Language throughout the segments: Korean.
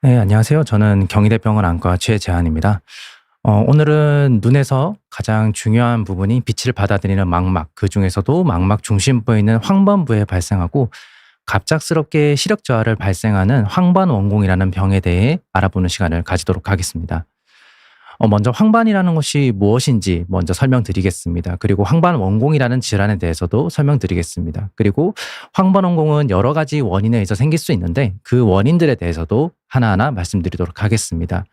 네, 안녕하세요. 저는 경희대병원 안과 최재한입니다. 오늘은 눈에서 가장 중요한 부분이 빛을 받아들이는 망막, 그중에서도 망막 중심부에 있는 황반부에 발생하고 갑작스럽게 시력 저하를 발생하는 황반원공이라는 병에 대해 알아보는 시간을 가지도록 하겠습니다. 먼저 황반이라는 것이 무엇인지 먼저 설명드리겠습니다. 그리고 황반원공이라는 질환에 대해서도 설명드리겠습니다. 그리고 황반원공은 여러 가지 원인에 의해서 생길 수 있는데 그 원인들에 대해서도 하나하나 말씀드리도록 하겠습니다.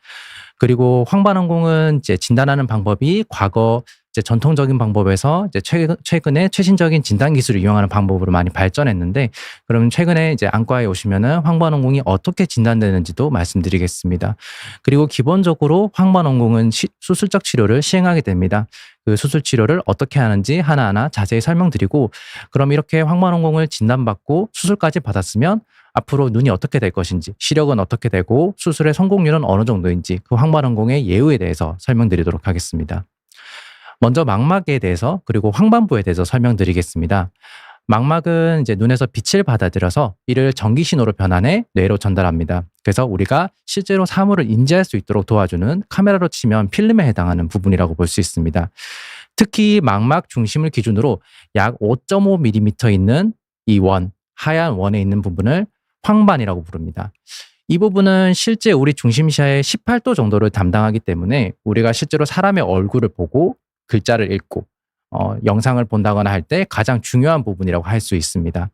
그리고 황반원공은 이제 진단하는 방법이 과거 이제 전통적인 방법에서 이제 최근에 최신적인 진단 기술을 이용하는 방법으로 많이 발전했는데, 그럼 최근에 이제 안과에 오시면은 황반원공이 어떻게 진단되는지도 말씀드리겠습니다. 그리고 기본적으로 황반원공은 수술적 치료를 시행하게 됩니다. 그 수술 치료를 어떻게 하는지 하나하나 자세히 설명드리고, 그럼 이렇게 황반원공을 진단받고 수술까지 받았으면 앞으로 눈이 어떻게 될 것인지, 시력은 어떻게 되고 수술의 성공률은 어느 정도인지 그 황반원공의 예후에 대해서 설명드리도록 하겠습니다. 먼저 망막에 대해서 그리고 황반부에 대해서 설명드리겠습니다. 망막은 이제 눈에서 빛을 받아들여서 이를 전기 신호로 변환해 뇌로 전달합니다. 그래서 우리가 실제로 사물을 인지할 수 있도록 도와주는, 카메라로 치면 필름에 해당하는 부분이라고 볼 수 있습니다. 특히 망막 중심을 기준으로 약 5.5mm 있는 이 원, 하얀 원에 있는 부분을 황반이라고 부릅니다. 이 부분은 실제 우리 중심시야의 18도 정도를 담당하기 때문에 우리가 실제로 사람의 얼굴을 보고 글자를 읽고 영상을 본다거나 할 때 가장 중요한 부분이라고 할 수 있습니다.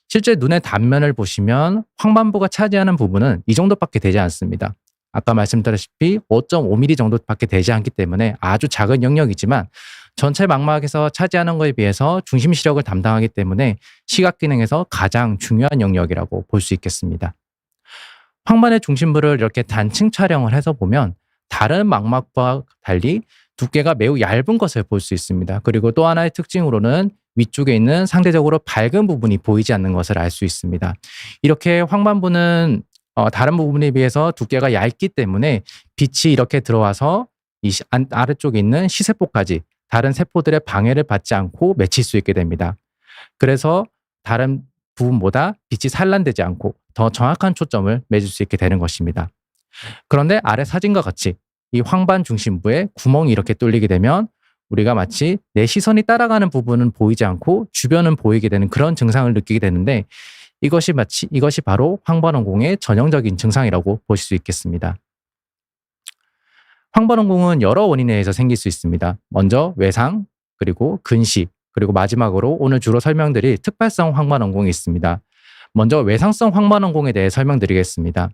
실제 눈의 단면을 보시면 황반부가 차지하는 부분은 이 정도밖에 되지 않습니다. 아까 말씀드렸다시피 5.5mm 정도밖에 되지 않기 때문에 아주 작은 영역이지만 전체 망막에서 차지하는 것에 비해서 중심 시력을 담당하기 때문에 시각 기능에서 가장 중요한 영역이라고 볼 수 있겠습니다. 황반의 중심부를 이렇게 단층 촬영을 해서 보면 다른 망막과 달리 두께가 매우 얇은 것을 볼 수 있습니다. 그리고 또 하나의 특징으로는 위쪽에 있는 상대적으로 밝은 부분이 보이지 않는 것을 알 수 있습니다. 이렇게 황반부는 다른 부분에 비해서 두께가 얇기 때문에 빛이 이렇게 들어와서 이 아래쪽에 있는 시세포까지 다른 세포들의 방해를 받지 않고 맺힐 수 있게 됩니다. 그래서 다른 부분보다 빛이 산란되지 않고 더 정확한 초점을 맺을 수 있게 되는 것입니다. 그런데 아래 사진과 같이 이 황반 중심부에 구멍이 이렇게 뚫리게 되면 우리가 마치 내 시선이 따라가는 부분은 보이지 않고 주변은 보이게 되는 그런 증상을 느끼게 되는데, 이것이 바로 황반원공의 전형적인 증상이라고 볼 수 있겠습니다. 황반원공은 여러 원인에 의해서 생길 수 있습니다. 먼저 외상, 그리고 근시, 그리고 마지막으로 오늘 주로 설명드릴 특발성 황반원공이 있습니다. 먼저 외상성 황반원공에 대해 설명드리겠습니다.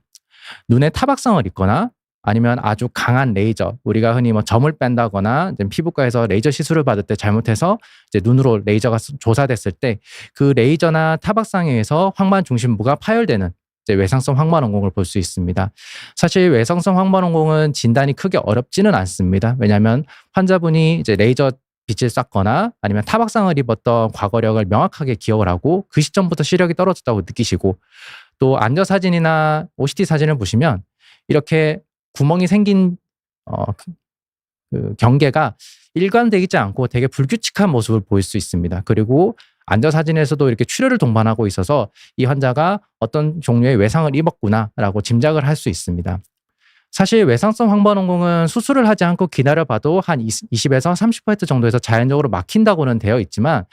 눈에 타박상을 입거나 아니면 아주 강한 레이저, 우리가 흔히 점을 뺀다거나 피부과에서 레이저 시술을 받을 때 잘못해서 이제 눈으로 레이저가 조사됐을 때 그 레이저나 타박상에 의해서 황반 중심부가 파열되는 이제 외상성 황반원공을 볼 수 있습니다. 사실 외상성 황반원공은 진단이 크게 어렵지는 않습니다. 왜냐하면 환자분이 이제 레이저 빛을 쐈거나 아니면 타박상을 입었던 과거력을 명확하게 기억을 하고 그 시점부터 시력이 떨어졌다고 느끼시고, 또 안저 사진이나 OCT 사진을 보시면 이렇게 구멍이 생긴 그 경계가 일관되지 않고 되게 불규칙한 모습을 보일 수 있습니다. 그리고 안저 사진에서도 이렇게 출혈을 동반하고 있어서 이 환자가 어떤 종류의 외상을 입었구나라고 짐작을 할 수 있습니다. 사실 외상성 황반원공은 수술을 하지 않고 기다려봐도 한 20에서 30% 정도에서 자연적으로 막힌다고는 되어 있지만,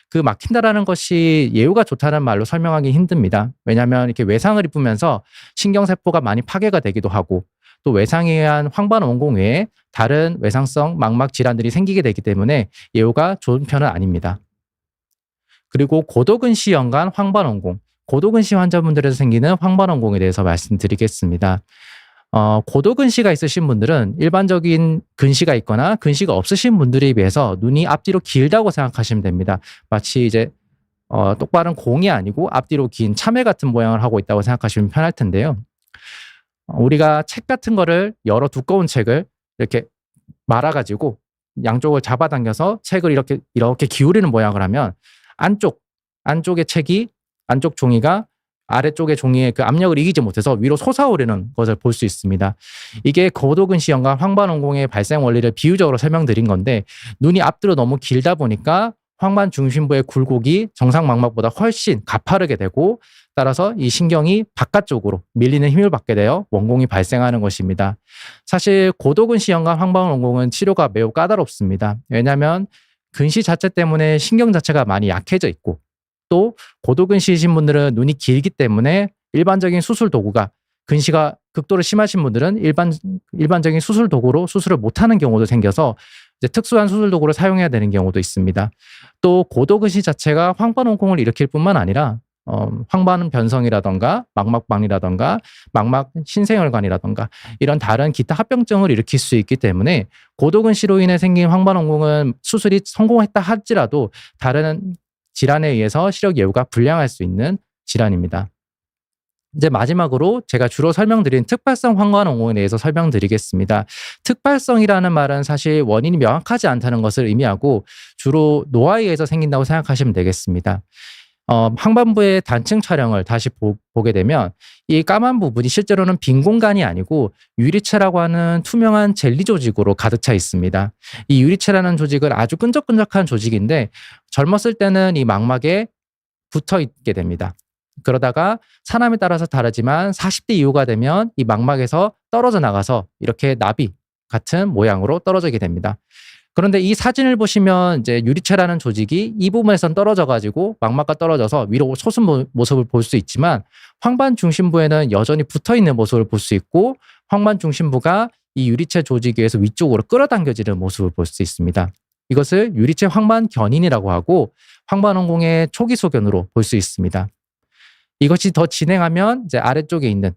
그 막힌다라는 것이 예후가 좋다는 말로 설명하기 힘듭니다. 왜냐하면 이렇게 외상을 입으면서 신경세포가 많이 파괴가 되기도 하고, 또 외상에 의한 황반원공 외에 다른 외상성 망막 질환들이 생기게 되기 때문에 예후가 좋은 편은 아닙니다. 그리고 고도근시 연관 황반원공, 고도근시 환자분들에서 생기는 황반원공에 대해서 말씀드리겠습니다. 고도근시가 있으신 분들은 일반적인 근시가 있거나 근시가 없으신 분들에 비해서 눈이 앞뒤로 길다고 생각하시면 됩니다. 마치 이제 똑바른 공이 아니고 앞뒤로 긴 참외 같은 모양을 하고 있다고 생각하시면 편할 텐데요. 우리가 책 같은 거를, 여러 두꺼운 책을 이렇게 말아가지고 양쪽을 잡아당겨서 책을 이렇게 기울이는 모양을 하면 안쪽의 책이, 안쪽 종이가 아래쪽의 종이의 그 압력을 이기지 못해서 위로 솟아오르는 것을 볼 수 있습니다. 이게 고도근시 연관 황반원공의 발생 원리를 비유적으로 설명드린 건데, 눈이 앞뒤로 너무 길다 보니까 황반 중심부의 굴곡이 정상 망막보다 훨씬 가파르게 되고 따라서 이 신경이 바깥쪽으로 밀리는 힘을 받게 되어 원공이 발생하는 것입니다. 사실 고도근시염과 황반원공은 치료가 매우 까다롭습니다. 왜냐하면 근시 자체 때문에 신경 자체가 많이 약해져 있고, 또 고도근시이신 분들은 눈이 길기 때문에 일반적인 수술 도구가, 근시가 극도로 심하신 분들은 일반적인 수술 도구로 수술을 못하는 경우도 생겨서 이제 특수한 수술 도구를 사용해야 되는 경우도 있습니다. 또 고도근시 자체가 황반원공을 일으킬 뿐만 아니라 황반 변성이라던가 망막박리라던가 망막 신생혈관이라던가 이런 다른 기타 합병증을 일으킬 수 있기 때문에 고도근시로 인해 생긴 황반원공은 수술이 성공했다 할지라도 다른 질환에 의해서 시력 예후가 불량할 수 있는 질환입니다. 이제 마지막으로 제가 주로 설명드린 특발성 황반원공에 대해서 설명드리겠습니다. 특발성이라는 말은 사실 원인이 명확하지 않다는 것을 의미하고 주로 노화에 의해서 생긴다고 생각하시면 되겠습니다. 항반부의 단층 촬영을 다시 보게 되면 이 까만 부분이 실제로는 빈 공간이 아니고 유리체라고 하는 투명한 젤리 조직으로 가득 차 있습니다. 이 유리체라는 조직은 아주 끈적끈적한 조직인데 젊었을 때는 이 망막에 붙어 있게 됩니다. 그러다가 사람에 따라서 다르지만 40대 이후가 되면 이 망막에서 떨어져 나가서 이렇게 나비 같은 모양으로 떨어지게 됩니다. 그런데 이 사진을 보시면 이제 유리체라는 조직이 이 부분에선 떨어져 가지고 망막과 떨어져서 위로 솟은 모습을 볼 수 있지만 황반 중심부에는 여전히 붙어 있는 모습을 볼 수 있고 황반 중심부가 이 유리체 조직 위에서 위쪽으로 끌어당겨지는 모습을 볼 수 있습니다. 이것을 유리체 황반 견인이라고 하고 황반원공의 초기 소견으로 볼 수 있습니다. 이것이 더 진행하면 이제 아래쪽에 있는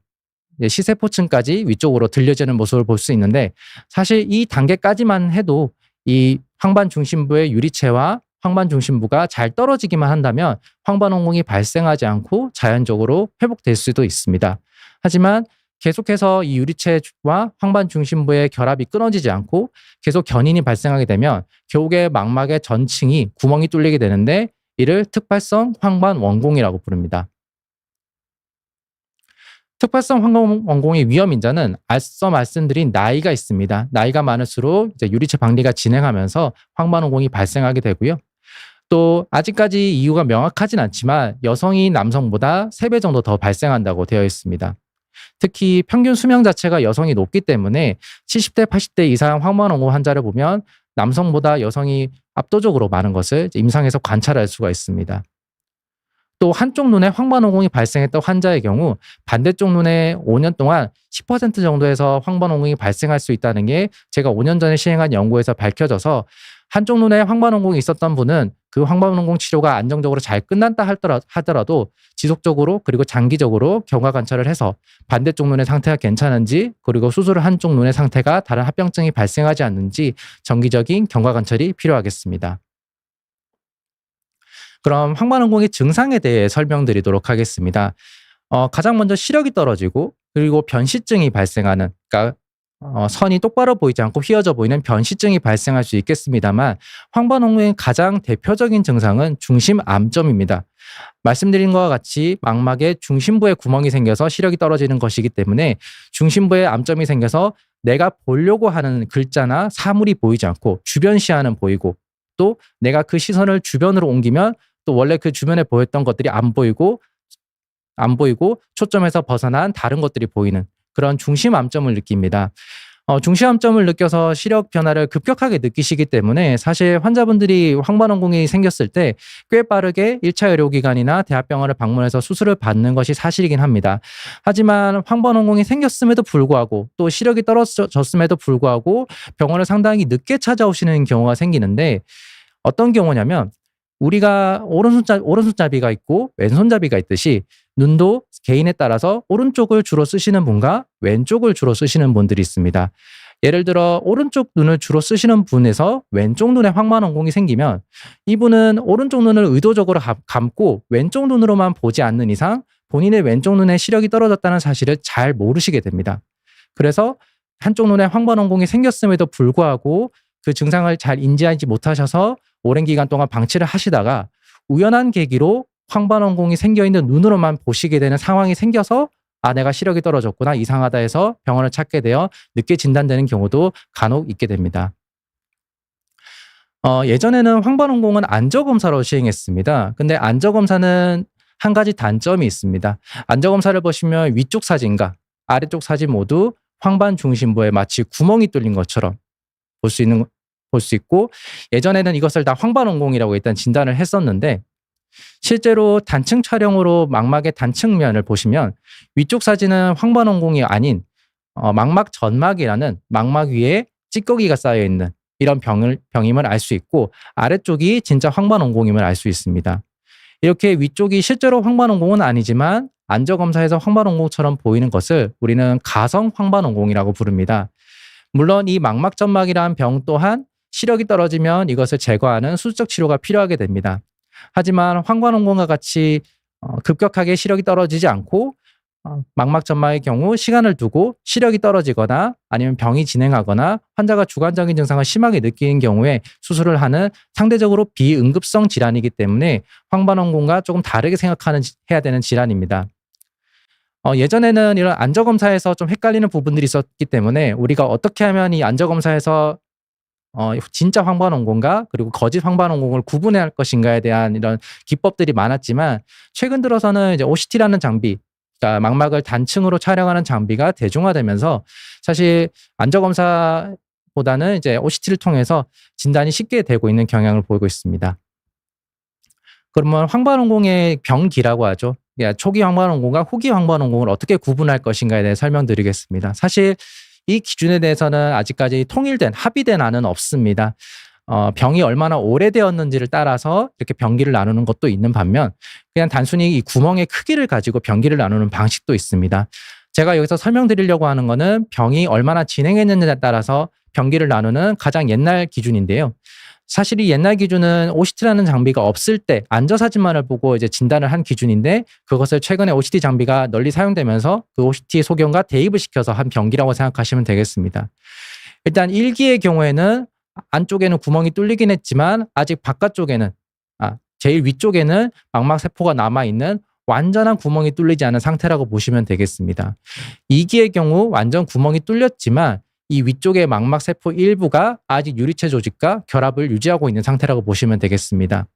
시세포층까지 위쪽으로 들려지는 모습을 볼 수 있는데 사실 이 단계까지만 해도 이 황반 중심부의 유리체와 황반 중심부가 잘 떨어지기만 한다면 황반원공이 발생하지 않고 자연적으로 회복될 수도 있습니다. 하지만 계속해서 이 유리체와 황반 중심부의 결합이 끊어지지 않고 계속 견인이 발생하게 되면 결국에 망막의 전층이 구멍이 뚫리게 되는데 이를 특발성 황반원공이라고 부릅니다. 특발성 황반원공의 위험 인자는 앞서 말씀드린 나이가 있습니다. 나이가 많을수록 이제 유리체 박리가 진행하면서 황반원공이 발생하게 되고요. 또 아직까지 이유가 명확하진 않지만 여성이 남성보다 3배 정도 더 발생한다고 되어 있습니다. 특히 평균 수명 자체가 여성이 높기 때문에 70대, 80대 이상 황반원공 환자를 보면 남성보다 여성이 압도적으로 많은 것을 임상에서 관찰할 수가 있습니다. 또 한쪽 눈에 황반원공이 발생했던 환자의 경우 반대쪽 눈에 5년 동안 10% 정도에서 황반원공이 발생할 수 있다는 게 제가 5년 전에 시행한 연구에서 밝혀져서 한쪽 눈에 황반원공이 있었던 분은 그 황반원공 치료가 안정적으로 잘 끝난다 하더라도 지속적으로 그리고 장기적으로 경과 관찰을 해서 반대쪽 눈의 상태가 괜찮은지 그리고 수술 후 한쪽 눈의 상태가 다른 합병증이 발생하지 않는지 정기적인 경과 관찰이 필요하겠습니다. 그럼 황반원공의 증상에 대해 설명드리도록 하겠습니다. 가장 먼저 시력이 떨어지고 그리고 변시증이 발생하는, 그러니까 선이 똑바로 보이지 않고 휘어져 보이는 변시증이 발생할 수 있겠습니다만 황반원공의 가장 대표적인 증상은 중심 암점입니다. 말씀드린 것과 같이 망막의 중심부에 구멍이 생겨서 시력이 떨어지는 것이기 때문에 중심부에 암점이 생겨서 내가 보려고 하는 글자나 사물이 보이지 않고 주변 시야는 보이고 또 내가 그 시선을 주변으로 옮기면 또 원래 그 주변에 보였던 것들이 안 보이고 초점에서 벗어난 다른 것들이 보이는 그런 중심 암점을 느낍니다. 중심 암점을 느껴서 시력 변화를 급격하게 느끼시기 때문에 사실 환자분들이 황반원공이 생겼을 때 꽤 빠르게 1차 의료기관이나 대학병원을 방문해서 수술을 받는 것이 사실이긴 합니다. 하지만 황반원공이 생겼음에도 불구하고 또 시력이 떨어졌음에도 불구하고 병원을 상당히 늦게 찾아오시는 경우가 생기는데 어떤 경우냐면 우리가 오른손잡이가 있고 왼손잡이가 있듯이 눈도 개인에 따라서 오른쪽을 주로 쓰시는 분과 왼쪽을 주로 쓰시는 분들이 있습니다. 예를 들어 오른쪽 눈을 주로 쓰시는 분에서 왼쪽 눈에 황반원공이 생기면 이분은 오른쪽 눈을 의도적으로 감고 왼쪽 눈으로만 보지 않는 이상 본인의 왼쪽 눈에 시력이 떨어졌다는 사실을 잘 모르시게 됩니다. 그래서 한쪽 눈에 황반원공이 생겼음에도 불구하고 그 증상을 잘 인지하지 못하셔서 오랜 기간 동안 방치를 하시다가 우연한 계기로 황반원공이 생겨있는 눈으로만 보시게 되는 상황이 생겨서 내가 시력이 떨어졌구나, 이상하다 해서 병원을 찾게 되어 늦게 진단되는 경우도 간혹 있게 됩니다. 예전에는 황반원공은 안저검사로 시행했습니다. 근데 안저검사는 한 가지 단점이 있습니다. 안저검사를 보시면 위쪽 사진과 아래쪽 사진 모두 황반 중심부에 마치 구멍이 뚫린 것처럼 볼 수 있고, 예전에는 이것을 다 황반원공이라고 일단 진단을 했었는데, 실제로 단층 촬영으로 망막의 단층면을 보시면 위쪽 사진은 황반원공이 아닌 망막 전막이라는 망막 위에 찌꺼기가 쌓여 있는 이런 병임을 알 수 있고, 아래쪽이 진짜 황반원공임을 알 수 있습니다. 이렇게 위쪽이 실제로 황반원공은 아니지만 안저검사에서 황반원공처럼 보이는 것을 우리는 가성 황반원공이라고 부릅니다. 물론 이 망막 점막이란 병 또한 시력이 떨어지면 이것을 제거하는 수술적 치료가 필요하게 됩니다. 하지만 황반원공과 같이 급격하게 시력이 떨어지지 않고 망막 점막의 경우 시간을 두고 시력이 떨어지거나 아니면 병이 진행하거나 환자가 주관적인 증상을 심하게 느끼는 경우에 수술을 하는 상대적으로 비응급성 질환이기 때문에 황반원공과 조금 다르게 해야 되는 질환입니다. 예전에는 이런 안저검사에서 좀 헷갈리는 부분들이 있었기 때문에 우리가 어떻게 하면 이 안저검사에서 진짜 황반원공과 그리고 거짓 황반원공을 구분해야 할 것인가에 대한 이런 기법들이 많았지만, 최근 들어서는 이제 OCT라는 장비, 그러니까 망막을 단층으로 촬영하는 장비가 대중화되면서 사실 안저검사보다는 이제 OCT를 통해서 진단이 쉽게 되고 있는 경향을 보이고 있습니다. 그러면 황반원공의 병기라고 하죠. 초기 황반원공과 후기 황반원공을 어떻게 구분할 것인가에 대해 설명드리겠습니다. 사실 이 기준에 대해서는 아직까지 합의된 안은 없습니다. 병이 얼마나 오래되었는지를 따라서 이렇게 병기를 나누는 것도 있는 반면, 그냥 단순히 이 구멍의 크기를 가지고 병기를 나누는 방식도 있습니다. 제가 여기서 설명드리려고 하는 거는 병이 얼마나 진행했는지에 따라서 병기를 나누는 가장 옛날 기준인데요. 사실 이 옛날 기준은 OCT라는 장비가 없을 때 안저 사진만을 보고 이제 진단을 한 기준인데, 그것을 최근에 OCT 장비가 널리 사용되면서 그 OCT 소견과 대입을 시켜서 한 병기라고 생각하시면 되겠습니다. 일단 1기의 경우에는 안쪽에는 구멍이 뚫리긴 했지만 아직 바깥쪽에는 제일 위쪽에는 망막 세포가 남아있는 완전한 구멍이 뚫리지 않은 상태라고 보시면 되겠습니다. 2기의 경우 완전 구멍이 뚫렸지만 이 위쪽의 망막 세포 일부가 아직 유리체 조직과 결합을 유지하고 있는 상태라고 보시면 되겠습니다.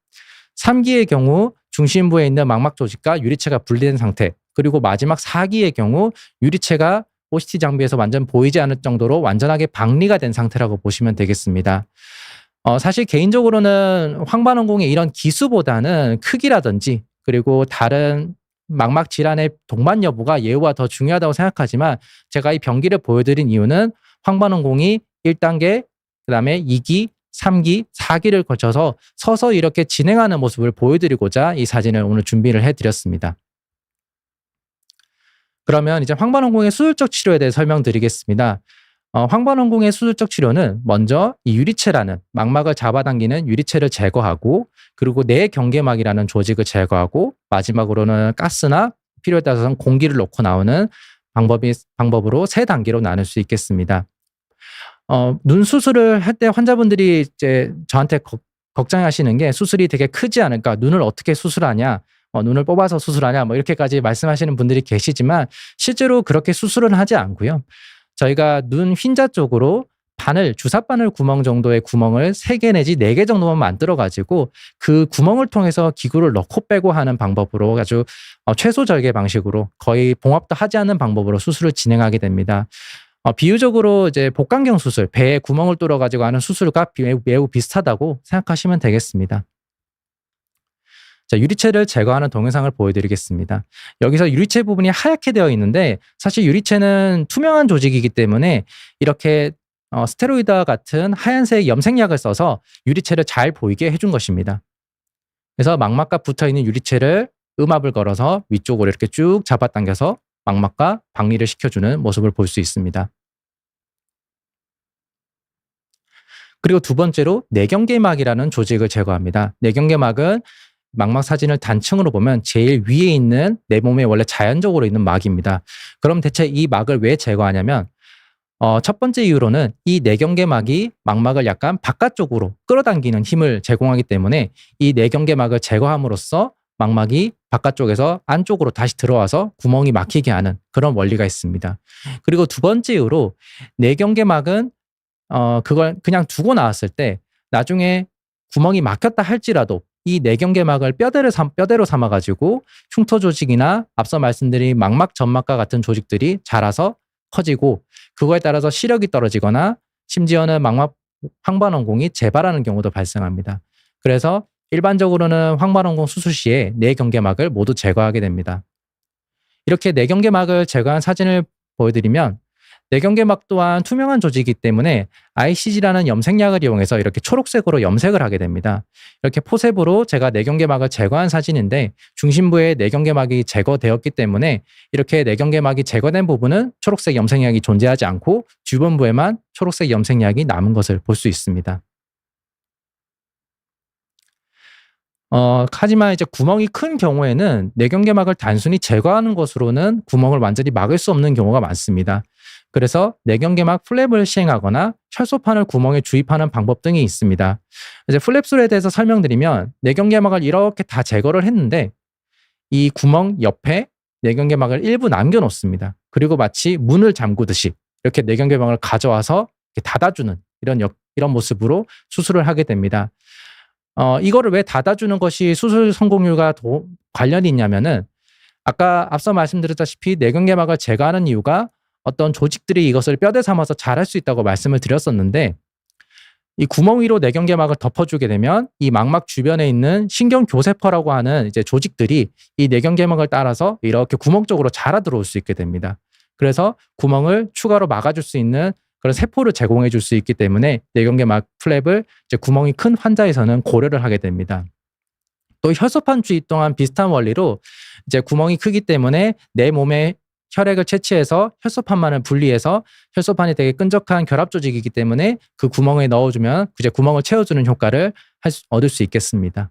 3기의 경우 중심부에 있는 망막 조직과 유리체가 분리된 상태, 그리고 마지막 4기의 경우 유리체가 OCT 장비에서 완전 보이지 않을 정도로 완전하게 박리가 된 상태라고 보시면 되겠습니다. 사실 개인적으로는 황반원공의 이런 기수보다는 크기라든지 그리고 다른 망막 질환의 동반 여부가 예후와 더 중요하다고 생각하지만, 제가 이 병기를 보여드린 이유는 황반원공이 1단계, 그 다음에 2기, 3기, 4기를 거쳐서 서서히 이렇게 진행하는 모습을 보여드리고자 이 사진을 오늘 준비를 해드렸습니다. 그러면 이제 황반원공의 수술적 치료에 대해 설명드리겠습니다. 황반원공의 수술적 치료는 먼저 이 유리체라는 망막을 잡아당기는 유리체를 제거하고, 그리고 내경계막이라는 조직을 제거하고, 마지막으로는 가스나 필요에 따라서는 공기를 넣고 나오는 방법으로 3단계로 나눌 수 있겠습니다. 눈 수술을 할 때 환자분들이 이제 저한테 걱정하시는 게, 수술이 되게 크지 않을까, 눈을 어떻게 수술하냐, 눈을 뽑아서 수술하냐, 뭐 이렇게까지 말씀하시는 분들이 계시지만, 실제로 그렇게 수술은 하지 않고요. 저희가 눈 휜자 쪽으로 주사바늘 구멍 정도의 구멍을 3개 내지 4개 정도만 만들어가지고 그 구멍을 통해서 기구를 넣고 빼고 하는 방법으로 아주 최소 절개 방식으로 거의 봉합도 하지 않는 방법으로 수술을 진행하게 됩니다. 비유적으로 이제 복강경 수술, 배에 구멍을 뚫어가지고 하는 수술과 매우 비슷하다고 생각하시면 되겠습니다. 자, 유리체를 제거하는 동영상을 보여드리겠습니다. 여기서 유리체 부분이 하얗게 되어 있는데, 사실 유리체는 투명한 조직이기 때문에 이렇게 스테로이드와 같은 하얀색 염색약을 써서 유리체를 잘 보이게 해준 것입니다. 그래서 망막과 붙어있는 유리체를 음압을 걸어서 위쪽으로 이렇게 쭉 잡아당겨서 망막과 박리를 시켜주는 모습을 볼 수 있습니다. 그리고 두 번째로 내경계막이라는 조직을 제거합니다. 내경계막은 망막 사진을 단층으로 보면 제일 위에 있는 내 몸에 원래 자연적으로 있는 막입니다. 그럼 대체 이 막을 왜 제거하냐면, 첫 번째 이유로는 이 내경계막이 망막을 약간 바깥쪽으로 끌어당기는 힘을 제공하기 때문에 이 내경계막을 제거함으로써 망막이 바깥쪽에서 안쪽으로 다시 들어와서 구멍이 막히게 하는 그런 원리가 있습니다. 그리고 두 번째 이유로 내경계막은 그걸 그냥 두고 나왔을 때 나중에 구멍이 막혔다 할지라도 이 내경계막을 뼈대로 삼아가지고 흉터 조직이나 앞서 말씀드린 망막, 점막과 같은 조직들이 자라서 커지고 그거에 따라서 시력이 떨어지거나 심지어는 망막 황반원공이 재발하는 경우도 발생합니다. 그래서 일반적으로는 황반원공 수술 시에 내경계막을 모두 제거하게 됩니다. 이렇게 내경계막을 제거한 사진을 보여드리면 내경계막 또한 투명한 조직이기 때문에 ICG라는 염색약을 이용해서 이렇게 초록색으로 염색을 하게 됩니다. 이렇게 포셉으로 제가 내경계막을 제거한 사진인데 중심부에 내경계막이 제거되었기 때문에 이렇게 내경계막이 제거된 부분은 초록색 염색약이 존재하지 않고 주변부에만 초록색 염색약이 남은 것을 볼 수 있습니다. 하지만 이제 구멍이 큰 경우에는 내경계막을 단순히 제거하는 것으로는 구멍을 완전히 막을 수 없는 경우가 많습니다. 그래서 내경계막 플랩을 시행하거나 혈소판을 구멍에 주입하는 방법 등이 있습니다. 이제 플랩술에 대해서 설명드리면 내경계막을 이렇게 다 제거를 했는데 이 구멍 옆에 내경계막을 일부 남겨놓습니다. 그리고 마치 문을 잠그듯이 이렇게 내경계막을 가져와서 이렇게 닫아주는 이런 모습으로 수술을 하게 됩니다. 이거를 왜 닫아주는 것이 수술 성공률과 관련이 있냐면은 아까 앞서 말씀드렸다시피 내경계막을 제거하는 이유가 어떤 조직들이 이것을 뼈대 삼아서 자랄 수 있다고 말씀을 드렸었는데 이 구멍 위로 내경계막을 덮어주게 되면 이 망막 주변에 있는 신경교세포라고 하는 이제 조직들이 이 내경계막을 따라서 이렇게 구멍 쪽으로 자라 들어올 수 있게 됩니다. 그래서 구멍을 추가로 막아줄 수 있는 그런 세포를 제공해 줄 수 있기 때문에 내경계막 플랩을 이제 구멍이 큰 환자에서는 고려를 하게 됩니다. 또 혈소판 주입 또한 비슷한 원리로 이제 구멍이 크기 때문에 내 몸에 혈액을 채취해서 혈소판만을 분리해서 혈소판이 되게 끈적한 결합 조직이기 때문에 그 구멍에 넣어주면 이제 구멍을 채워주는 효과를 얻을 수 있겠습니다.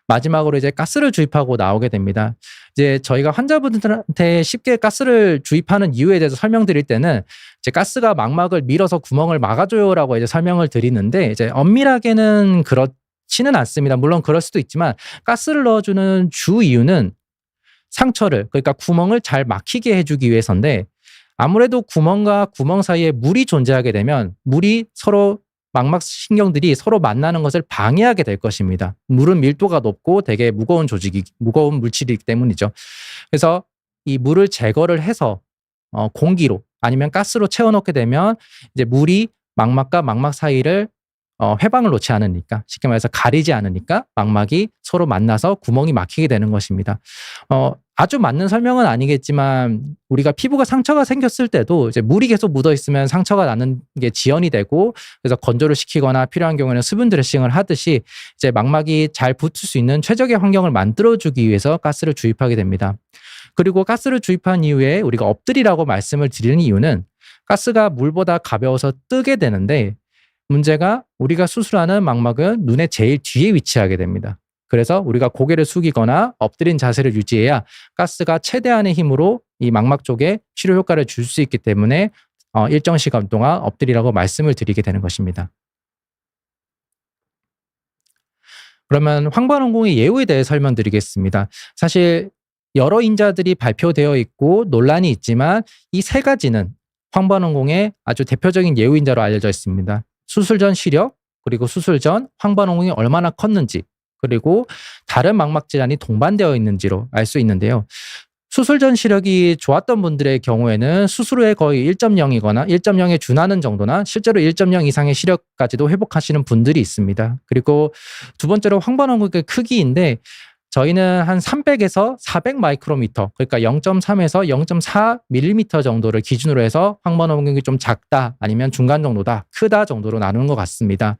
마지막으로 이제 가스를 주입하고 나오게 됩니다. 이제 저희가 환자분들한테 쉽게 가스를 주입하는 이유에 대해서 설명드릴 때는 이제 가스가 망막을 밀어서 구멍을 막아줘요라고 이제 설명을 드리는데 이제 엄밀하게는 그렇지는 않습니다. 물론 그럴 수도 있지만 가스를 넣어주는 주 이유는 상처를 그러니까 구멍을 잘 막히게 해주기 위해서인데 아무래도 구멍과 구멍 사이에 물이 존재하게 되면 물이 서로 망막 신경들이 서로 만나는 것을 방해하게 될 것입니다. 물은 밀도가 높고 되게 무거운 물질이기 때문이죠. 그래서 이 물을 제거를 해서 공기로 아니면 가스로 채워넣게 되면 이제 물이 망막과 망막 사이를 회방을 놓지 않으니까 쉽게 말해서 가리지 않으니까 망막이 서로 만나서 구멍이 막히게 되는 것입니다. 아주 맞는 설명은 아니겠지만 우리가 피부가 상처가 생겼을 때도 이제 물이 계속 묻어 있으면 상처가 나는 게 지연이 되고 그래서 건조를 시키거나 필요한 경우에는 수분 드레싱을 하듯이 이제 망막이 잘 붙을 수 있는 최적의 환경을 만들어주기 위해서 가스를 주입하게 됩니다. 그리고 가스를 주입한 이후에 우리가 엎드리라고 말씀을 드리는 이유는 가스가 물보다 가벼워서 뜨게 되는데 문제가 우리가 수술하는 망막은 눈의 제일 뒤에 위치하게 됩니다. 그래서 우리가 고개를 숙이거나 엎드린 자세를 유지해야 가스가 최대한의 힘으로 이 망막 쪽에 치료 효과를 줄 수 있기 때문에 일정 시간 동안 엎드리라고 말씀을 드리게 되는 것입니다. 그러면 황반원공의 예후에 대해 설명드리겠습니다. 사실 여러 인자들이 발표되어 있고 논란이 있지만 이 세 가지는 황반원공의 아주 대표적인 예후인자로 알려져 있습니다. 수술 전 시력, 그리고 수술 전 황반원공이 얼마나 컸는지, 그리고 다른 망막 질환이 동반되어 있는지로 알 수 있는데요. 수술 전 시력이 좋았던 분들의 경우에는 수술 후에 거의 1.0이거나 1.0에 준하는 정도나 실제로 1.0 이상의 시력까지도 회복하시는 분들이 있습니다. 그리고 두 번째로 황반원공의 크기인데 저희는 한 300에서 400 마이크로미터, 그러니까 0.3에서 0.4mm 정도를 기준으로 해서 황반원공이 좀 작다, 아니면 중간 정도다, 크다 정도로 나누는 것 같습니다.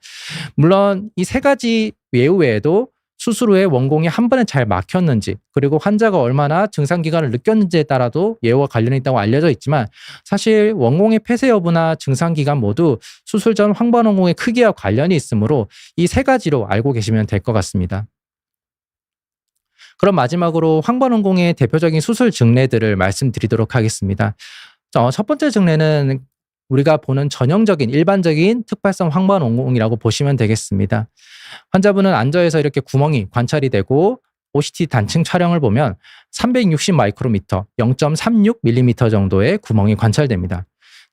물론 이 세 가지 예후 외에도 수술 후에 원공이 한 번에 잘 막혔는지, 그리고 환자가 얼마나 증상 기간을 느꼈는지에 따라도 예후와 관련이 있다고 알려져 있지만 사실 원공의 폐쇄 여부나 증상 기간 모두 수술 전 황반원공의 크기와 관련이 있으므로 이 세 가지로 알고 계시면 될 것 같습니다. 그럼 마지막으로 황반원공의 대표적인 수술 증례들을 말씀드리도록 하겠습니다. 첫 번째 증례는 우리가 보는 전형적인 일반적인 특발성 황반원공이라고 보시면 되겠습니다. 환자분은 앉아서 이렇게 구멍이 관찰이 되고 OCT 단층 촬영을 보면 360 마이크로미터, 0.36mm 정도의 구멍이 관찰됩니다.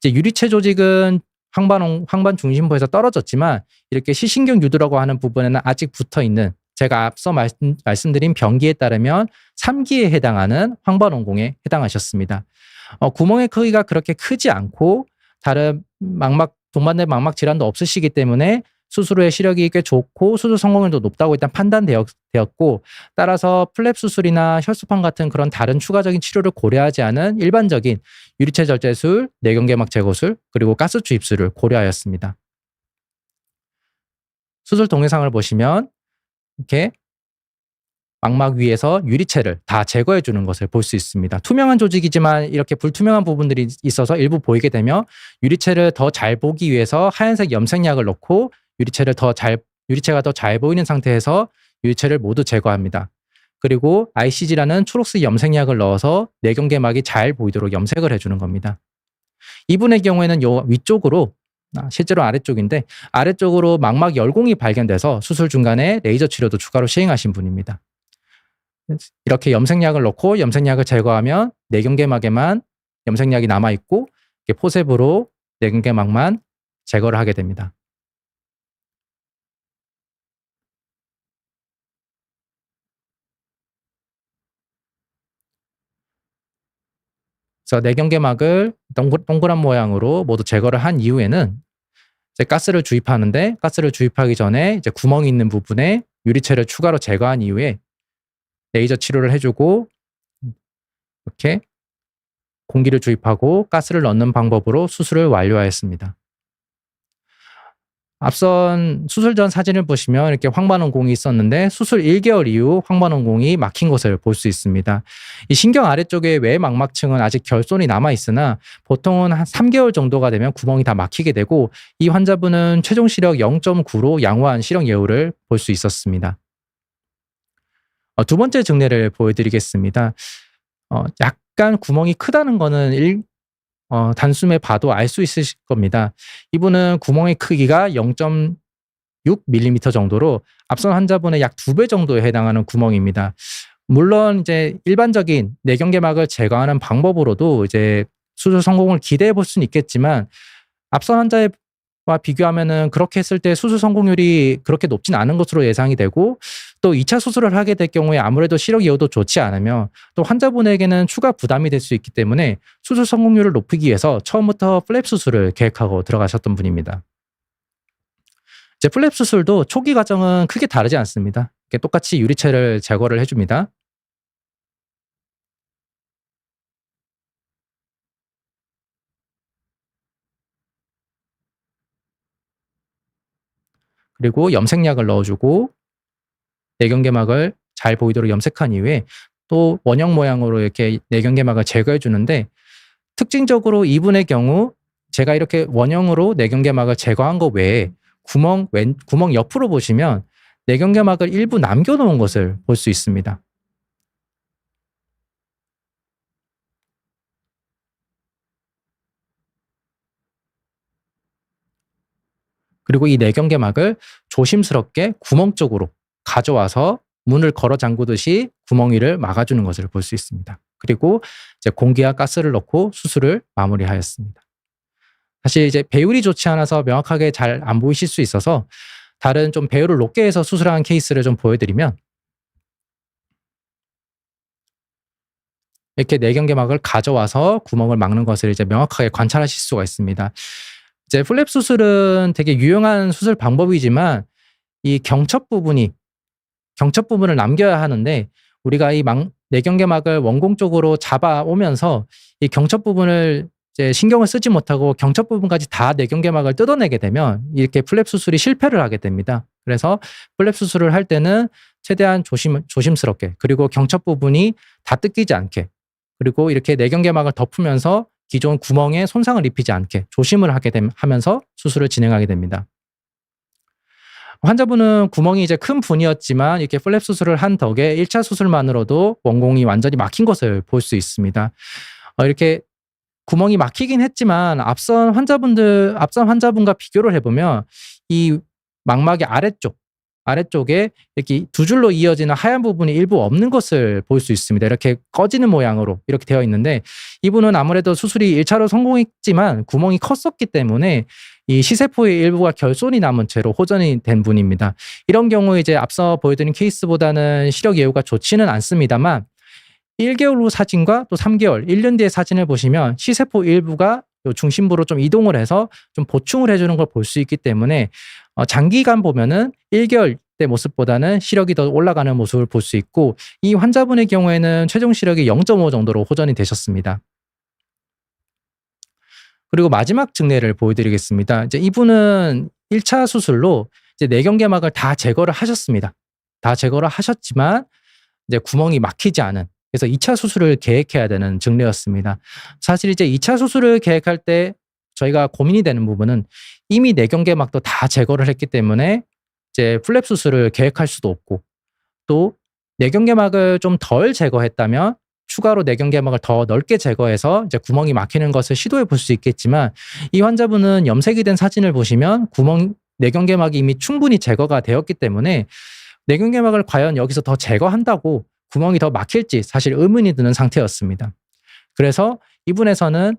이제 유리체 조직은 황반 중심부에서 떨어졌지만 이렇게 시신경 유두라고 하는 부분에는 아직 붙어 있는, 제가 앞서 말씀드린 병기에 따르면 3기에 해당하는 황반원공에 해당하셨습니다. 구멍의 크기가 그렇게 크지 않고 다른 동반된 망막 질환도 없으시기 때문에 수술 후에 시력이 꽤 좋고 수술 성공률도 높다고 일단 판단되었고, 따라서 플랩 수술이나 혈소판 같은 그런 다른 추가적인 치료를 고려하지 않은 일반적인 유리체 절제술, 내경계막 제거술, 그리고 가스 주입술을 고려하였습니다. 수술 동영상을 보시면 이렇게 망막 위에서 유리체를 다 제거해 주는 것을 볼 수 있습니다. 투명한 조직이지만 이렇게 불투명한 부분들이 있어서 일부 보이게 되며, 유리체를 더 잘 보기 위해서 하얀색 염색약을 넣고 유리체가 더 잘 보이는 상태에서 유리체를 모두 제거합니다. 그리고 ICG라는 초록색 염색약을 넣어서 내경계막이 잘 보이도록 염색을 해주는 겁니다. 이분의 경우에는 요 위쪽으로, 실제로 아래쪽인데 아래쪽으로 망막 열공이 발견돼서 수술 중간에 레이저 치료도 추가로 시행하신 분입니다. 이렇게 염색약을 넣고 염색약을 제거하면 내경계막에만 염색약이 남아있고 포셉으로 내경계막만 제거를 하게 됩니다. 그래서 내경계막을 동그란 모양으로 모두 제거를 한 이후에는 이제 가스를 주입하는데, 가스를 주입하기 전에 이제 구멍이 있는 부분에 유리체를 추가로 제거한 이후에 레이저 치료를 해주고 이렇게 공기를 주입하고 가스를 넣는 방법으로 수술을 완료하였습니다. 앞선 수술 전 사진을 보시면 이렇게 황반원공이 있었는데 수술 1개월 이후 황반원공이 막힌 것을 볼 수 있습니다. 이 신경 아래쪽의 외망막층은 아직 결손이 남아 있으나 보통은 한 3개월 정도가 되면 구멍이 다 막히게 되고, 이 환자분은 최종 시력 0.9로 양호한 시력 예후를 볼 수 있었습니다. 두 번째 증례를 보여드리겠습니다. 약간 구멍이 크다는 거는 단숨에 봐도 알 수 있으실 겁니다. 이분은 구멍의 크기가 0.6mm 정도로 앞선 환자분의 약 2배 정도에 해당하는 구멍입니다. 물론 이제 일반적인 내경계막을 제거하는 방법으로도 이제 수술 성공을 기대해 볼 수는 있겠지만, 앞선 환자와 비교하면은 그렇게 했을 때 수술 성공률이 그렇게 높진 않은 것으로 예상이 되고, 또 2차 수술을 하게 될 경우에 아무래도 시력 예후도 좋지 않으며 또 환자분에게는 추가 부담이 될 수 있기 때문에 수술 성공률을 높이기 위해서 처음부터 플랩 수술을 계획하고 들어가셨던 분입니다. 이제 플랩 수술도 초기 과정은 크게 다르지 않습니다. 똑같이 유리체를 제거를 해줍니다. 그리고 염색약을 넣어주고 내경계막을 잘 보이도록 염색한 이후에 또 원형 모양으로 이렇게 내경계막을 제거해 주는데, 특징적으로 이분의 경우 제가 이렇게 원형으로 내경계막을 제거한 것 외에 구멍 옆으로 보시면 내경계막을 일부 남겨놓은 것을 볼 수 있습니다. 그리고 이 내경계막을 조심스럽게 구멍 쪽으로 가져와서 문을 걸어 잠그듯이 구멍 위를 막아주는 것을 볼 수 있습니다. 그리고 이제 공기와 가스를 넣고 수술을 마무리하였습니다. 사실 이제 배율이 좋지 않아서 명확하게 잘 안 보이실 수 있어서 다른 좀 배율을 높게 해서 수술한 케이스를 좀 보여드리면, 이렇게 내경계막을 가져와서 구멍을 막는 것을 이제 명확하게 관찰하실 수가 있습니다. 이제 플랩 수술은 되게 유용한 수술 방법이지만 이 경첩 부분을 남겨야 하는데, 우리가 이 내경계막을 원공 쪽으로 잡아오면서 이 경첩 부분을 이제 신경을 쓰지 못하고 경첩 부분까지 다 내경계막을 뜯어내게 되면 이렇게 플랩 수술이 실패를 하게 됩니다. 그래서 플랩 수술을 할 때는 최대한 조심스럽게, 그리고 경첩 부분이 다 뜯기지 않게, 그리고 이렇게 내경계막을 덮으면서 기존 구멍에 손상을 입히지 않게 조심을 하면서 수술을 진행하게 됩니다. 환자분은 구멍이 이제 큰 분이었지만 이렇게 플랩 수술을 한 덕에 1차 수술만으로도 원공이 완전히 막힌 것을 볼 수 있습니다. 이렇게 구멍이 막히긴 했지만 앞선 환자분과 비교를 해보면 이 망막의 아래쪽에 이렇게 두 줄로 이어지는 하얀 부분이 일부 없는 것을 볼 수 있습니다. 이렇게 꺼지는 모양으로 이렇게 되어 있는데, 이분은 아무래도 수술이 1차로 성공했지만 구멍이 컸었기 때문에 이 시세포의 일부가 결손이 남은 채로 호전이 된 분입니다. 이런 경우에 이제 앞서 보여드린 케이스보다는 시력 예후가 좋지는 않습니다만 1개월 후 사진과 또 3개월, 1년 뒤의 사진을 보시면 시세포 일부가 요 중심부로 좀 이동을 해서 좀 보충을 해주는 걸 볼 수 있기 때문에 장기간 보면은 1개월 때 모습보다는 시력이 더 올라가는 모습을 볼 수 있고, 이 환자분의 경우에는 최종 시력이 0.5 정도로 호전이 되셨습니다. 그리고 마지막 증례를 보여드리겠습니다. 이제 이분은 1차 수술로 이제 내경계막을 다 제거를 하셨습니다. 다 제거를 하셨지만 이제 구멍이 막히지 않은, 그래서 2차 수술을 계획해야 되는 증례였습니다. 사실 이제 2차 수술을 계획할 때 저희가 고민이 되는 부분은 이미 내경계막도 다 제거를 했기 때문에 이제 플랩 수술을 계획할 수도 없고, 또 내경계막을 좀 덜 제거했다면 추가로 내경계막을 더 넓게 제거해서 이제 구멍이 막히는 것을 시도해 볼 수 있겠지만, 이 환자분은 염색이 된 사진을 보시면 내경계막이 이미 충분히 제거가 되었기 때문에 내경계막을 과연 여기서 더 제거한다고 구멍이 더 막힐지 사실 의문이 드는 상태였습니다. 그래서 이분에서는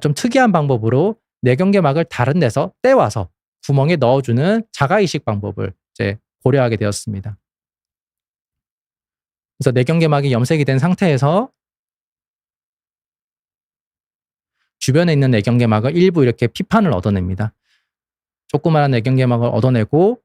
좀 특이한 방법으로 내경계막을 다른 데서 떼와서 구멍에 넣어주는 자가이식 방법을 이제 고려하게 되었습니다. 그래서 내경계막이 염색이 된 상태에서 주변에 있는 내경계막을 일부 이렇게 피판을 얻어냅니다. 조그마한 내경계막을 얻어내고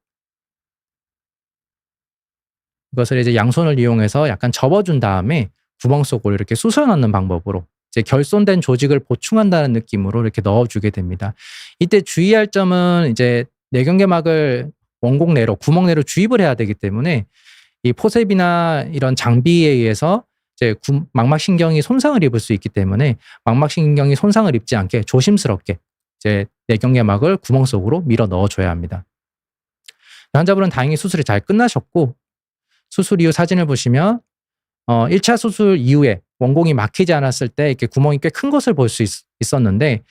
이것을 이제 양손을 이용해서 약간 접어준 다음에 구멍 속으로 이렇게 쑤셔 넣는 방법으로 이제 결손된 조직을 보충한다는 느낌으로 이렇게 넣어주게 됩니다. 이때 주의할 점은 이제 내경계막을 원곡 내로, 구멍 내로 주입을 해야 되기 때문에 이 포셉이나 이런 장비에 의해서 이제 망막신경이 손상을 입을 수 있기 때문에 망막신경이 손상을 입지 않게 조심스럽게 이제 내경계막을 구멍 속으로 밀어 넣어줘야 합니다. 환자분은 다행히 수술이 잘 끝나셨고, 수술 이후 사진을 보시면 1차 수술 이후에 원공이 막히지 않았을 때 이렇게 구멍이 꽤 큰 것을 볼 수 있었는데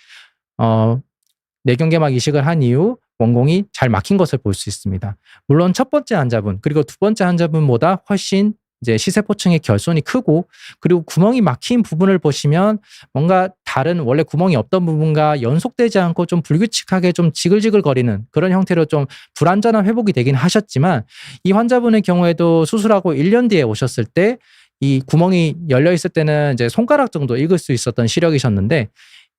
내경계막 이식을 한 이후 원공이 잘 막힌 것을 볼 수 있습니다. 물론 첫 번째 환자분 그리고 두 번째 환자분보다 훨씬 이제 시세포층의 결손이 크고, 그리고 구멍이 막힌 부분을 보시면 뭔가 다른 원래 구멍이 없던 부분과 연속되지 않고 좀 불규칙하게 좀 지글지글거리는 그런 형태로 좀 불완전한 회복이 되긴 하셨지만, 이 환자분의 경우에도 수술하고 1년 뒤에 오셨을 때 이 구멍이 열려 있을 때는 이제 손가락 정도 읽을 수 있었던 시력이셨는데,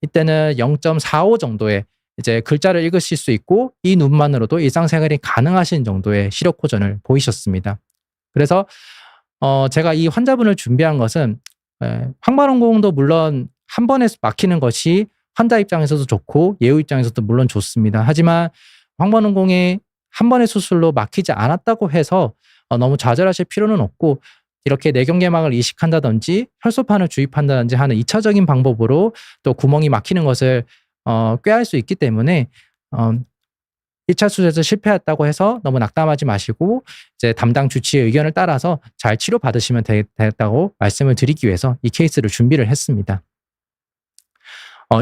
이때는 0.45 정도의 이제 글자를 읽으실 수 있고 이 눈만으로도 일상생활이 가능하신 정도의 시력 호전을 보이셨습니다. 그래서 제가 이 환자분을 준비한 것은 황반원공도 물론 한 번에 막히는 것이 환자 입장에서도 좋고 예우 입장에서도 물론 좋습니다. 하지만 황반원공이 한 번의 수술로 막히지 않았다고 해서 너무 좌절하실 필요는 없고, 이렇게 내경계막을 이식한다든지 혈소판을 주입한다든지 하는 2차적인 방법으로 또 구멍이 막히는 것을 꾀할 수 있기 때문에 1차 수술에서 실패했다고 해서 너무 낙담하지 마시고 이제 담당 주치의 의견을 따라서 잘 치료받으시면 되겠다고 말씀을 드리기 위해서 이 케이스를 준비를 했습니다.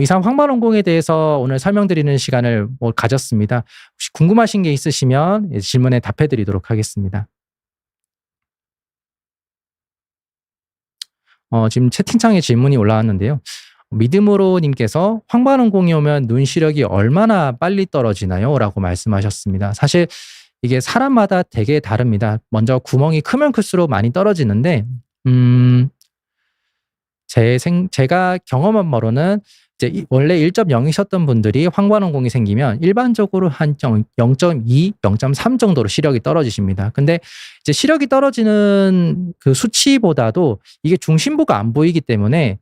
이상 황반원공에 대해서 오늘 설명드리는 시간을 가졌습니다. 혹시 궁금하신 게 있으시면 질문에 답해 드리도록 하겠습니다. 지금 채팅창에 질문이 올라왔는데요. 믿음으로 님께서 황반원공이 오면 눈 시력이 얼마나 빨리 떨어지나요? 라고 말씀하셨습니다. 사실 이게 사람마다 되게 다릅니다. 먼저 구멍이 크면 클수록 많이 떨어지는데 제가 경험한 바로는 이제 원래 1.0이셨던 분들이 황반원공이 생기면 일반적으로 한 0.2, 0.3 정도로 시력이 떨어지십니다. 근데 이제 시력이 떨어지는 그 수치보다도 이게 중심부가 안 보이기 때문에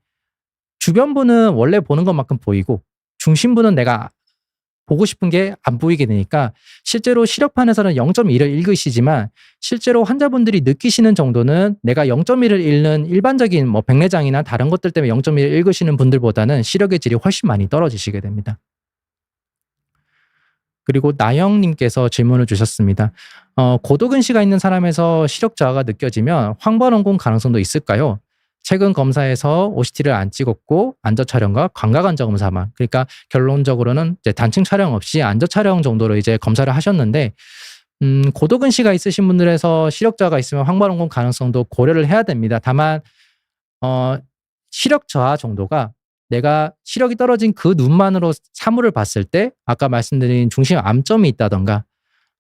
주변부는 원래 보는 것만큼 보이고 중심부는 내가 보고 싶은 게 안 보이게 되니까 실제로 시력판에서는 0.1을 읽으시지만 실제로 환자분들이 느끼시는 정도는 내가 0.1을 읽는 일반적인 뭐 백내장이나 다른 것들 때문에 0.1을 읽으시는 분들보다는 시력의 질이 훨씬 많이 떨어지시게 됩니다. 그리고 나영님께서 질문을 주셨습니다. 고도근시가 있는 사람에서 시력 저하가 느껴지면 황반원공 가능성도 있을까요? 최근 검사에서 OCT를 안 찍었고 안저 촬영과 광각 안저 검사만, 그러니까 결론적으로는 이제 단층 촬영 없이 안저 촬영 정도로 이제 검사를 하셨는데, 고도근시가 있으신 분들에서 시력 저하가 있으면 황반원공 가능성도 고려를 해야 됩니다. 다만 시력 저하 정도가 내가 시력이 떨어진 그 눈만으로 사물을 봤을 때 아까 말씀드린 중심 암점이 있다던가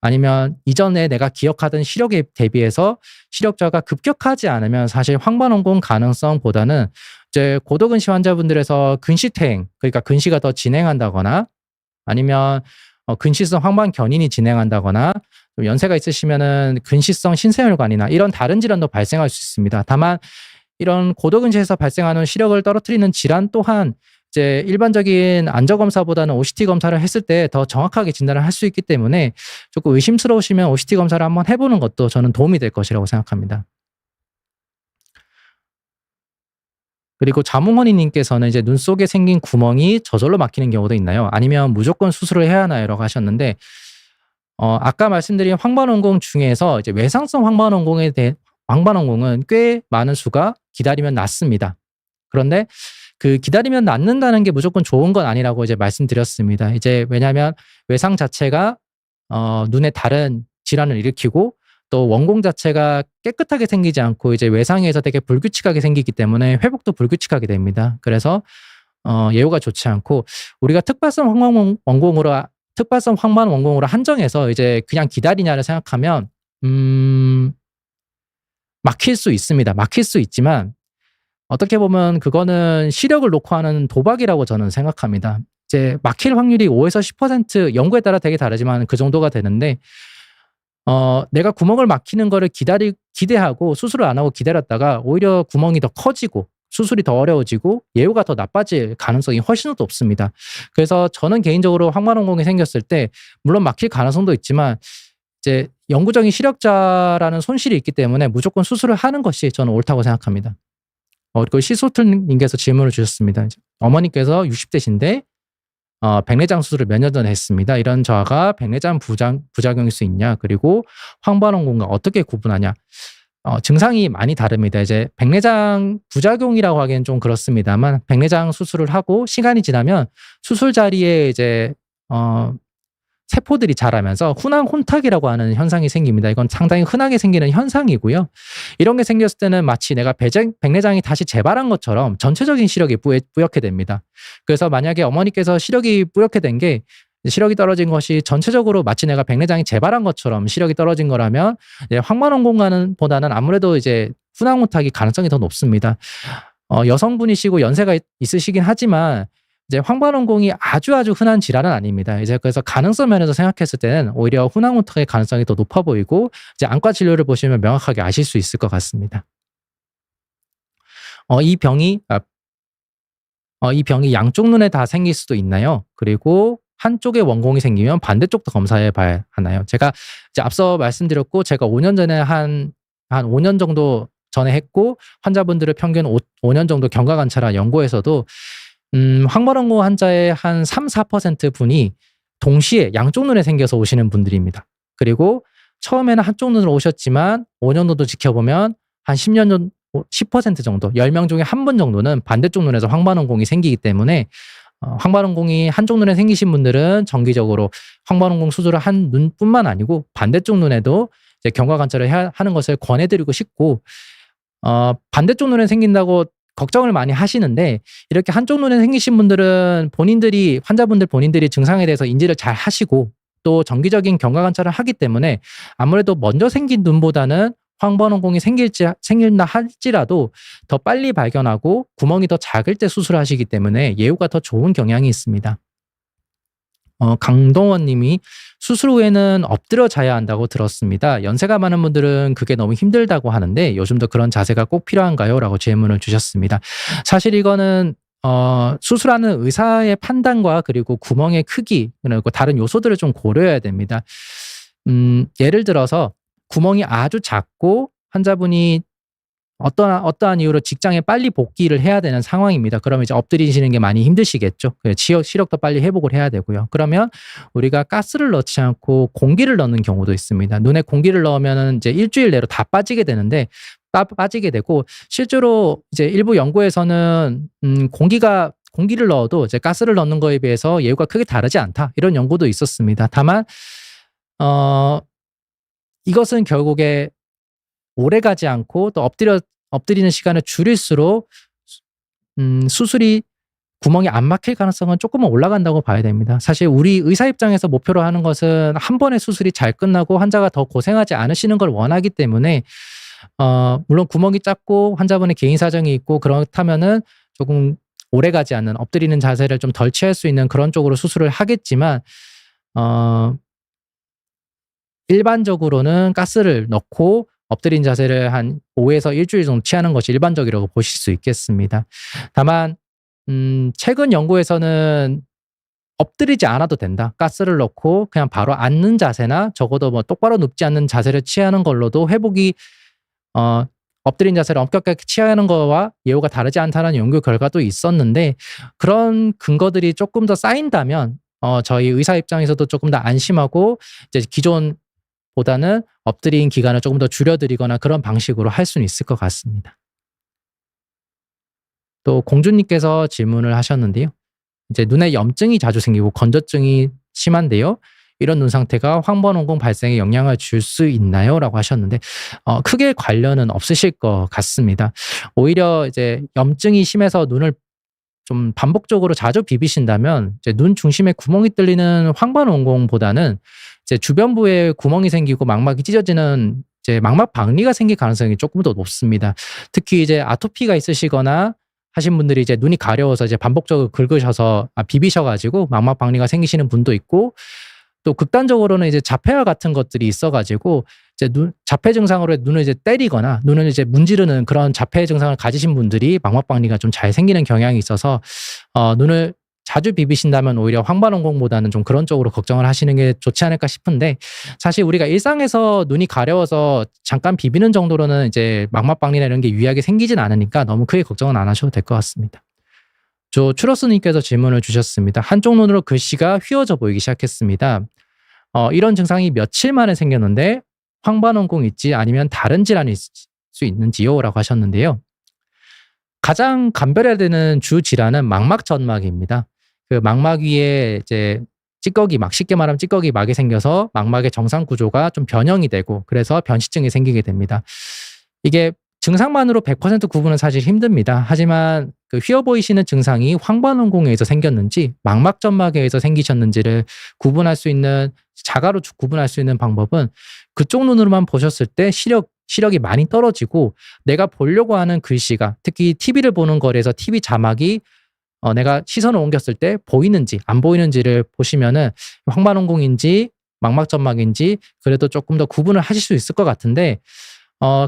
아니면 이전에 내가 기억하던 시력에 대비해서 시력저하가 급격하지 않으면 사실 황반원공 가능성보다는 이제 고도근시 환자분들에서 근시퇴행, 그러니까 근시가 더 진행한다거나 아니면 근시성 황반견인이 진행한다거나 좀 연세가 있으시면은 근시성 신생혈관이나 이런 다른 질환도 발생할 수 있습니다. 다만 이런 고도근시에서 발생하는 시력을 떨어뜨리는 질환 또한 이제 일반적인 안저검사보다는 OCT 검사를 했을 때 더 정확하게 진단을 할 수 있기 때문에 조금 의심스러우시면 OCT 검사를 한번 해보는 것도 저는 도움이 될 것이라고 생각합니다. 그리고 자몽허니님께서는 이제 눈 속에 생긴 구멍이 저절로 막히는 경우도 있나요? 아니면 무조건 수술을 해야 하나요? 라고 하셨는데, 아까 말씀드린 황반원공 중에서 이제 외상성 황반원공은 꽤 많은 수가 기다리면 낫습니다. 그런데 그 기다리면 낫는다는 게 무조건 좋은 건 아니라고 이제 말씀드렸습니다. 이제 왜냐하면 외상 자체가 눈에 다른 질환을 일으키고 또 원공 자체가 깨끗하게 생기지 않고 이제 외상에서 되게 불규칙하게 생기기 때문에 회복도 불규칙하게 됩니다. 그래서 예후가 좋지 않고 우리가 특발성 황반원공으로 한정해서 이제 그냥 기다리냐를 생각하면 막힐 수 있습니다. 막힐 수 있지만 어떻게 보면 그거는 시력을 놓고 하는 도박이라고 저는 생각합니다. 이제 막힐 확률이 5에서 10% 연구에 따라 되게 다르지만 그 정도가 되는데 내가 구멍을 막히는 거를 기대하고 수술을 안 하고 기다렸다가 오히려 구멍이 더 커지고 수술이 더 어려워지고 예후가 더 나빠질 가능성이 훨씬 더 높습니다. 그래서 저는 개인적으로 황반원공이 생겼을 때 물론 막힐 가능성도 있지만 이제 영구적인 시력자라는 손실이 있기 때문에 무조건 수술을 하는 것이 저는 옳다고 생각합니다. 그리고 시소틀님께서 질문을 주셨습니다. 어머니께서 60대신데 백내장 수술을 몇 년 전에 했습니다. 이런 저하가 백내장 부작용일 수 있냐? 그리고 황반원공과 어떻게 구분하냐? 증상이 많이 다릅니다. 이제 백내장 부작용이라고 하기엔 좀 그렇습니다만 백내장 수술을 하고 시간이 지나면 수술 자리에 이제 세포들이 자라면서 훈황 혼탁이라고 하는 현상이 생깁니다. 이건 상당히 흔하게 생기는 현상이고요. 이런 게 생겼을 때는 마치 내가 백내장이 다시 재발한 것처럼 전체적인 시력이 뿌옇게 됩니다. 그래서 만약에 어머니께서 시력이 뿌옇게 된 게 시력이 떨어진 것이 전체적으로 마치 내가 백내장이 재발한 것처럼 시력이 떨어진 거라면 황반원공보다는 아무래도 이제 훈황 혼탁이 가능성이 더 높습니다. 여성분이시고 연세가 있으시긴 하지만 이제 황반원공이 아주 흔한 질환은 아닙니다. 이제 그래서 가능성 면에서 생각했을 때는 오히려 훈황 혼탁의 가능성이 더 높아 보이고 이제 안과 진료를 보시면 명확하게 아실 수 있을 것 같습니다. 이 병이 양쪽 눈에 다 생길 수도 있나요? 그리고 한쪽에 원공이 생기면 반대쪽도 검사해 봐야 하나요? 제가 이제 앞서 말씀드렸고 제가 5년 전에 한 5년 정도 전에 했고 환자분들을 평균 5년 정도 경과 관찰한 연구에서도 황반원공 환자의 한 3~4% 분이 동시에 양쪽 눈에 생겨서 오시는 분들입니다. 그리고 처음에는 한쪽 눈으로 오셨지만 5년 정도 지켜보면 한 10% 정도, 10명 중에 한 분 정도는 반대쪽 눈에서 황반원공이 생기기 때문에 황반원공이 한쪽 눈에 생기신 분들은 정기적으로 황반원공 수술을 한 눈뿐만 아니고 반대쪽 눈에도 이제 경과 관찰을 하는 것을 권해드리고 싶고 반대쪽 눈에 생긴다고 걱정을 많이 하시는데 이렇게 한쪽 눈에 생기신 분들은 환자분들 본인들이 증상에 대해서 인지를 잘 하시고 또 정기적인 경과 관찰을 하기 때문에 아무래도 먼저 생긴 눈보다는 황반원공이 생긴다 할지라도 더 빨리 발견하고 구멍이 더 작을 때 수술하시기 때문에 예후가 더 좋은 경향이 있습니다. 강동원 님이 수술 후에는 엎드려 자야 한다고 들었습니다. 연세가 많은 분들은 그게 너무 힘들다고 하는데 요즘도 그런 자세가 꼭 필요한가요? 라고 질문을 주셨습니다. 사실 이거는 수술하는 의사의 판단과 그리고 구멍의 크기 그리고 다른 요소들을 좀 고려해야 됩니다. 예를 들어서 구멍이 아주 작고 환자분이 어떠한 이유로 직장에 빨리 복귀를 해야 되는 상황입니다. 그러면 이제 엎드리시는 게 많이 힘드시겠죠. 시력도 빨리 회복을 해야 되고요. 그러면 우리가 가스를 넣지 않고 공기를 넣는 경우도 있습니다. 눈에 공기를 넣으면 이제 일주일 내로 다 빠지게 되는데 빠지게 되고 실제로 이제 일부 연구에서는 공기를 넣어도 이제 가스를 넣는 거에 비해서 예후가 크게 다르지 않다. 이런 연구도 있었습니다. 다만 이것은 결국에 오래 가지 않고 또 엎드리는 시간을 줄일수록 수술이 구멍이 안 막힐 가능성은 조금은 올라간다고 봐야 됩니다. 사실 우리 의사 입장에서 목표로 하는 것은 한 번의 수술이 잘 끝나고 환자가 더 고생하지 않으시는 걸 원하기 때문에 물론 구멍이 작고 환자분의 개인 사정이 있고 그렇다면은 조금 오래가지 않는 엎드리는 자세를 좀 덜 취할 수 있는 그런 쪽으로 수술을 하겠지만 일반적으로는 가스를 넣고 엎드린 자세를 한 5에서 일주일 정도 취하는 것이 일반적이라고 보실 수 있겠습니다. 다만 최근 연구에서는 엎드리지 않아도 된다. 가스를 넣고 그냥 바로 앉는 자세나 적어도 뭐 똑바로 눕지 않는 자세를 취하는 걸로도 회복이 엎드린 자세를 엄격하게 취하는 거와 예후가 다르지 않다는 연구 결과도 있었는데 그런 근거들이 조금 더 쌓인다면 저희 의사 입장에서도 조금 더 안심하고 이제 기존보다는 엎드린 기간을 조금 더 줄여드리거나 그런 방식으로 할 수는 있을 것 같습니다. 또 공주님께서 질문을 하셨는데요. 이제 눈에 염증이 자주 생기고 건조증이 심한데요. 이런 눈 상태가 황반원공 발생에 영향을 줄 수 있나요? 라고 하셨는데 크게 관련은 없으실 것 같습니다. 오히려 이제 염증이 심해서 눈을 좀 반복적으로 자주 비비신다면 이제 눈 중심에 구멍이 뚫리는 황반원공보다는 이제 주변부에 구멍이 생기고 망막이 찢어지는 이제 망막 박리가 생길 가능성이 조금 더 높습니다. 특히 이제 아토피가 있으시거나 하신 분들이 이제 눈이 가려워서 이제 반복적으로 긁으셔서 비비셔가지고 망막 박리가 생기시는 분도 있고 또 극단적으로는 이제 자폐아 같은 것들이 있어가지고 이제 자폐 증상으로 눈을 이제 때리거나 눈을 이제 문지르는 그런 자폐 증상을 가지신 분들이 망막 박리가 좀 잘 생기는 경향이 있어서 눈을 자주 비비신다면 오히려 황반원공보다는 좀 그런 쪽으로 걱정을 하시는 게 좋지 않을까 싶은데 사실 우리가 일상에서 눈이 가려워서 잠깐 비비는 정도로는 이제 망막 박리나 이런 게 유의하게 생기진 않으니까 너무 크게 걱정은 안 하셔도 될 것 같습니다. 추러스님께서 질문을 주셨습니다. 한쪽 눈으로 글씨가 휘어져 보이기 시작했습니다. 이런 증상이 며칠 만에 생겼는데 황반원공 있지 아니면 다른 질환이 있을 수 있는지요? 라고 하셨는데요. 가장 감별해야 되는 주 질환은 망막점막입니다. 그 망막 위에 이제 찌꺼기 막 쉽게 말하면 찌꺼기 막이 생겨서 망막의 정상 구조가 좀 변형이 되고 그래서 변시증이 생기게 됩니다. 이게 증상만으로 100% 구분은 사실 힘듭니다. 하지만 그 휘어 보이시는 증상이 황반원공에 의해서 생겼는지 망막점막에 의해서 생기셨는지를 구분할 수 있는 자가로 구분할 수 있는 방법은 그쪽 눈으로만 보셨을 때 시력이 많이 떨어지고 내가 보려고 하는 글씨가 특히 TV를 보는 거리에서 TV 자막이 내가 시선을 옮겼을 때 보이는지 안 보이는지를 보시면은 황반원공인지 망막점막인지 그래도 조금 더 구분을 하실 수 있을 것 같은데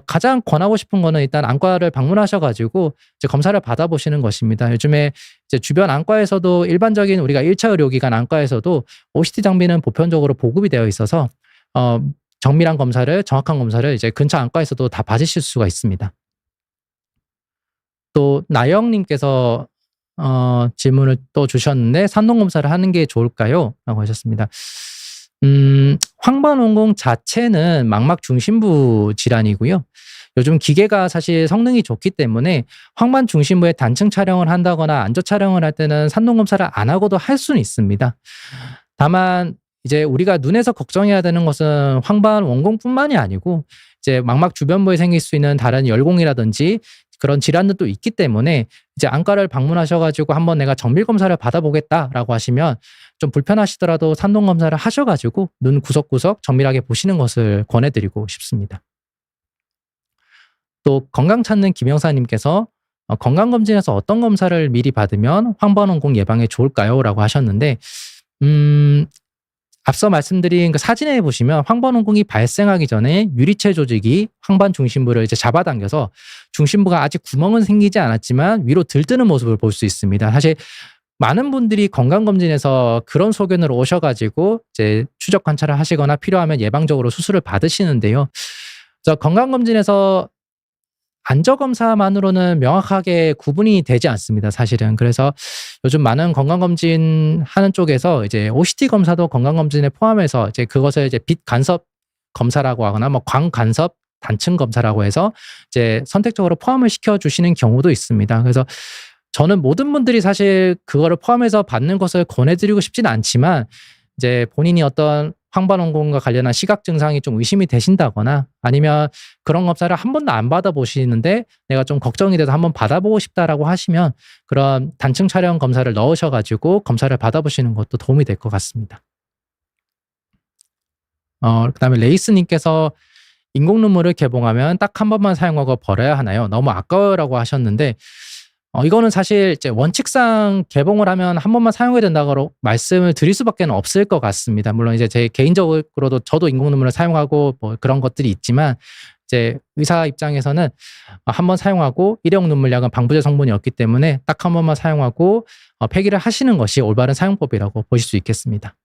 가장 권하고 싶은 거는 일단 안과를 방문하셔가지고 이제 검사를 받아보시는 것입니다. 요즘에 이제 주변 안과에서도 일반적인 우리가 1차 의료기관 안과에서도 OCT 장비는 보편적으로 보급이 되어 있어서 정밀한 검사를 정확한 검사를 이제 근처 안과에서도 다 받으실 수가 있습니다. 또 나영님께서 질문을 또 주셨는데 산동 검사를 하는 게 좋을까요? 라고 하셨습니다. 황반원공 자체는 망막 중심부 질환이고요. 요즘 기계가 사실 성능이 좋기 때문에 황반 중심부에 단층 촬영을 한다거나 안저 촬영을 할 때는 산동 검사를 안 하고도 할 수는 있습니다. 다만 이제 우리가 눈에서 걱정해야 되는 것은 황반 원공뿐만이 아니고 이제 망막 주변부에 생길 수 있는 다른 열공이라든지 그런 질환들도 있기 때문에 이제 안과를 방문하셔가지고 한번 내가 정밀 검사를 받아보겠다라고 하시면 좀 불편하시더라도 산동 검사를 하셔가지고 눈 구석구석 정밀하게 보시는 것을 권해드리고 싶습니다. 또 건강 찾는 김영사님께서 건강검진에서 어떤 검사를 미리 받으면 황반원공 예방에 좋을까요? 라고 하셨는데 앞서 말씀드린 그 사진에 보시면 황반원공이 발생하기 전에 유리체 조직이 황반 중심부를 이제 잡아당겨서 중심부가 아직 구멍은 생기지 않았지만 위로 들뜨는 모습을 볼 수 있습니다. 사실 많은 분들이 건강검진에서 그런 소견으로 오셔가지고 이제 추적 관찰을 하시거나 필요하면 예방적으로 수술을 받으시는데요. 그래서 건강검진에서 안저검사만으로는 명확하게 구분이 되지 않습니다, 사실은. 그래서 요즘 많은 건강검진 하는 쪽에서 이제 OCT 검사도 건강검진에 포함해서 이제 그것을 이제 빛 간섭 검사라고 하거나 뭐 광 간섭 단층 검사라고 해서 이제 선택적으로 포함을 시켜주시는 경우도 있습니다. 그래서 저는 모든 분들이 사실 그거를 포함해서 받는 것을 권해드리고 싶지는 않지만 이제 본인이 어떤 황반원공과 관련한 시각 증상이 좀 의심이 되신다거나 아니면 그런 검사를 한 번도 안 받아보시는데 내가 좀 걱정이 돼서 한번 받아보고 싶다라고 하시면 그런 단층 촬영 검사를 넣으셔가지고 검사를 받아보시는 것도 도움이 될 것 같습니다. 그다음에 레이스님께서 인공 눈물을 개봉하면 딱 한 번만 사용하고 버려야 하나요? 너무 아까워요라고 하셨는데 이거는 사실 이제 원칙상 개봉을 하면 한 번만 사용해야 된다고 말씀을 드릴 수밖에 없을 것 같습니다. 물론 이제 제 개인적으로도 저도 인공 눈물을 사용하고 뭐 그런 것들이 있지만 이제 의사 입장에서는 한 번 사용하고 일회용 눈물약은 방부제 성분이 없기 때문에 딱 한 번만 사용하고 폐기를 하시는 것이 올바른 사용법이라고 보실 수 있겠습니다.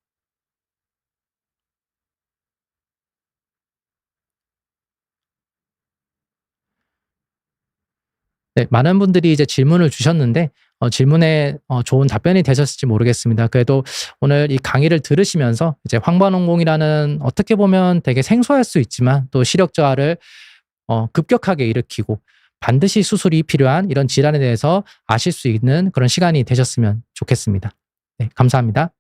네, 많은 분들이 이제 질문을 주셨는데 질문에 좋은 답변이 되셨을지 모르겠습니다. 그래도 오늘 이 강의를 들으시면서 이제 황반원공이라는 어떻게 보면 되게 생소할 수 있지만 또 시력 저하를 급격하게 일으키고 반드시 수술이 필요한 이런 질환에 대해서 아실 수 있는 그런 시간이 되셨으면 좋겠습니다. 네, 감사합니다.